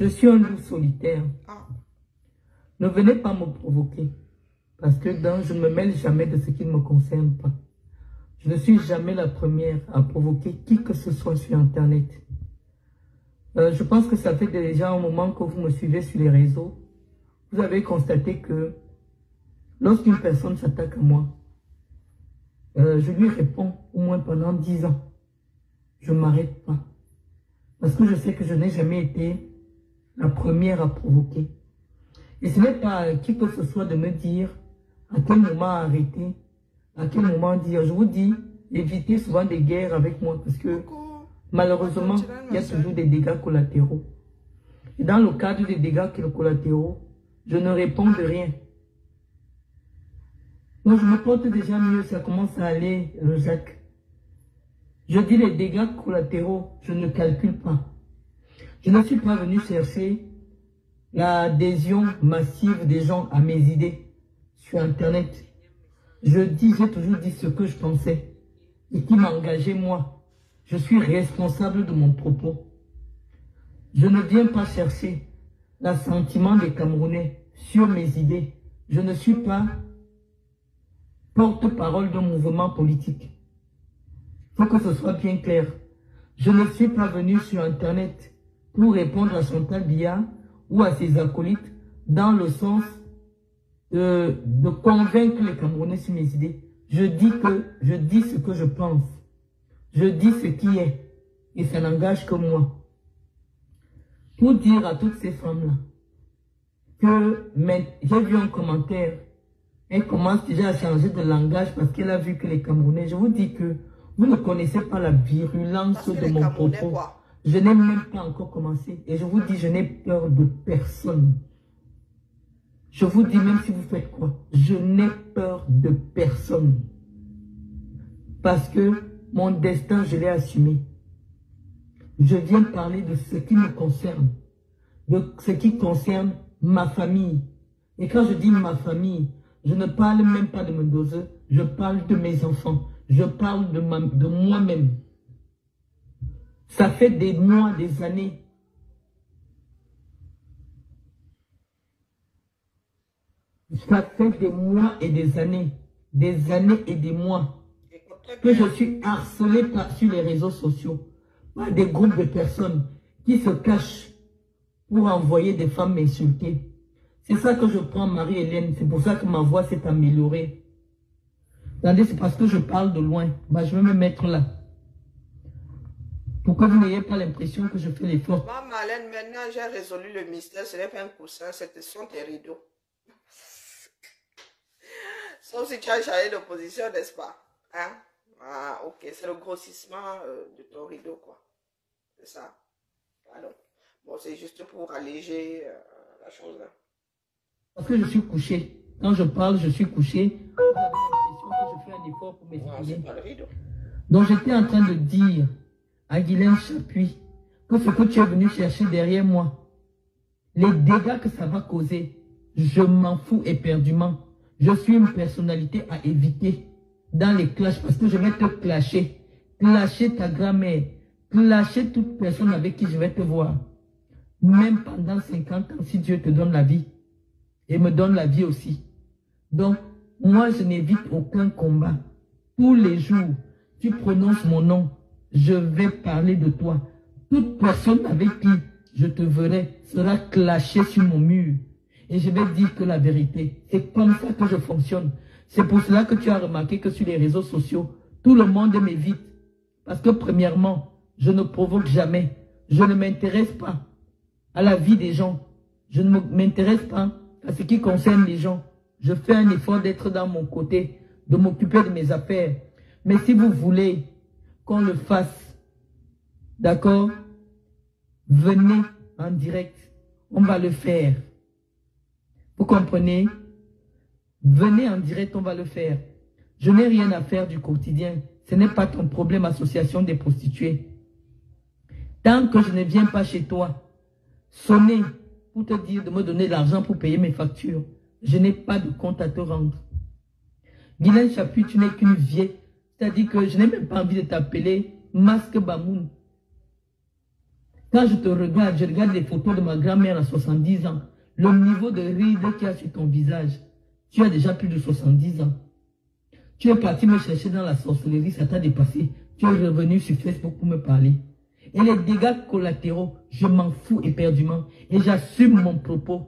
Je suis un loup solitaire. Ah. Ne venez pas me provoquer. Parce que je ne me mêle jamais de ce qui ne me concerne pas. Je ne suis jamais la première à provoquer qui que ce soit sur Internet. Je pense que ça fait déjà un moment que vous me suivez sur les réseaux. Vous avez constaté que lorsqu'une personne s'attaque à moi, je lui réponds au moins pendant 10 ans. Je ne m'arrête pas. Parce que je sais que je n'ai jamais été la première à provoquer. Et ce n'est pas à qui que ce soit de me dire à quel moment arrêter, à quel moment dire. Je vous dis, évitez souvent des guerres avec moi parce que malheureusement, il y a toujours des dégâts collatéraux. Et dans le cadre des dégâts collatéraux, je ne réponds de rien. Donc je me porte déjà mieux, ça commence à aller, Jacques. Je dis les dégâts collatéraux, je ne calcule pas. Je ne suis pas venu chercher l'adhésion massive des gens à mes idées sur Internet. J'ai toujours dit ce que je pensais et qui m'engageait moi. Je suis responsable de mon propos. Je ne viens pas chercher l'assentiment des Camerounais sur mes idées. Je ne suis pas porte-parole d'un mouvement politique. Il faut que ce soit bien clair. Je ne suis pas venu sur Internet pour répondre à Chantal Biya ou à ses acolytes dans le sens de convaincre les Camerounais sur mes idées. Je dis ce que je pense. Je dis ce qui est. Et ça n'engage que moi. Pour dire à toutes ces femmes-là que j'ai vu un commentaire. Elle commence déjà à changer de langage parce qu'elle a vu que les Camerounais, je vous dis que vous ne connaissez pas la virulence de mon propos. Je n'ai même pas encore commencé. Et je vous dis, je n'ai peur de personne. Je vous dis, même si vous faites quoi, je n'ai peur de personne. Parce que mon destin, je l'ai assumé. Je viens parler de ce qui me concerne. De ce qui concerne ma famille. Et quand je dis ma famille, je ne parle même pas de mes doseux, je parle de mes enfants. Je parle de moi-même. Ça fait des mois, des années. Ça fait des mois et des années et des mois que je suis harcelé sur les réseaux sociaux par des groupes de personnes qui se cachent pour envoyer des femmes m'insulter. C'est ça que je prends Marie-Hélène, c'est pour ça que ma voix s'est améliorée. Attendez, c'est parce que je parle de loin. Bah, je vais me mettre là. Pour que vous n'ayez pas l'impression que je fais l'effort. Maman Marlène, maintenant j'ai résolu le mystère. Ce n'est pas un coussin, ce sont tes rideaux. Sauf si tu as changé de position, n'est-ce pas? Hein? Ah, ok, c'est le grossissement de ton rideau, quoi. C'est ça. Pardon. Bon, c'est juste pour alléger la chose là. Parce que je suis couché. Quand je parle, je suis couché. Vous avez l'impression que je fais un effort pour m'exprimer. Donc j'étais en train de dire à Guylaine Chapuis que ce que tu es venu chercher derrière moi, les dégâts que ça va causer, je m'en fous éperdument. Je suis une personnalité à éviter dans les clashs parce que je vais te clasher. Clasher ta grand-mère. Clasher toute personne avec qui je vais te voir. Même pendant 50 ans, si Dieu te donne la vie. Et me donne la vie aussi. Donc, moi, je n'évite aucun combat. Tous les jours, tu prononces mon nom, je vais parler de toi. Toute personne avec qui je te verrai sera clashée sur mon mur. Et je vais dire que la vérité. C'est comme ça que je fonctionne. C'est pour cela que tu as remarqué que sur les réseaux sociaux, tout le monde m'évite. Parce que premièrement, je ne provoque jamais. Je ne m'intéresse pas à la vie des gens. Je ne m'intéresse pas à ce qui concerne les gens. Je fais un effort d'être dans mon côté, de m'occuper de mes affaires. Mais si vous voulez qu'on le fasse, d'accord, venez en direct. On va le faire. Vous comprenez? Venez en direct, on va le faire. Je n'ai rien à faire du quotidien. Ce n'est pas ton problème, association des prostituées. Tant que je ne viens pas chez toi, sonner pour te dire de me donner de l'argent pour payer mes factures, je n'ai pas de compte à te rendre. Guylaine Chapuis, tu n'es qu'une vieille. C'est-à-dire que je n'ai même pas envie de t'appeler Masque Bamoun. Quand je te regarde, je regarde les photos de ma grand-mère à 70 ans. Le niveau de ride qu'il y a sur ton visage, tu as déjà plus de 70 ans. Tu es parti me chercher dans la sorcellerie, ça t'a dépassé. Tu es revenu sur Facebook pour me parler. Et les dégâts collatéraux, je m'en fous éperdument. Et j'assume mon propos.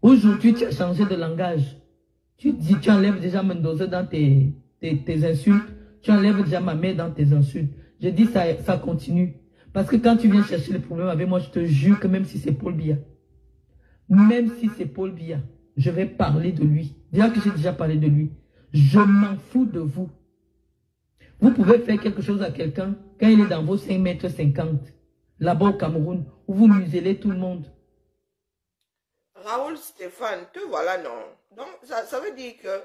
Aujourd'hui, tu as changé de langage. Tu dis, tu enlèves déjà Mendoza dans tes insultes. Tu enlèves déjà ma mère dans tes insultes. Je dis, ça continue. Parce que quand tu viens chercher le problème avec moi, je te jure que même si c'est Paul Biya, même si c'est Paul Biya, je vais parler de lui. Déjà que j'ai déjà parlé de lui. Je m'en fous de vous. Vous pouvez faire quelque chose à quelqu'un quand il est dans vos 5,50 m, là-bas au Cameroun, où vous muselez tout le monde. Raoul Stéphane, te voilà, non. Donc, ça veut dire que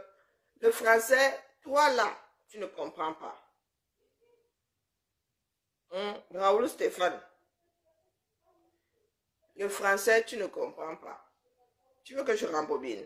le français, toi là, tu ne comprends pas. Raoul Stéphane, le français, tu ne comprends pas. Tu veux que je rembobine?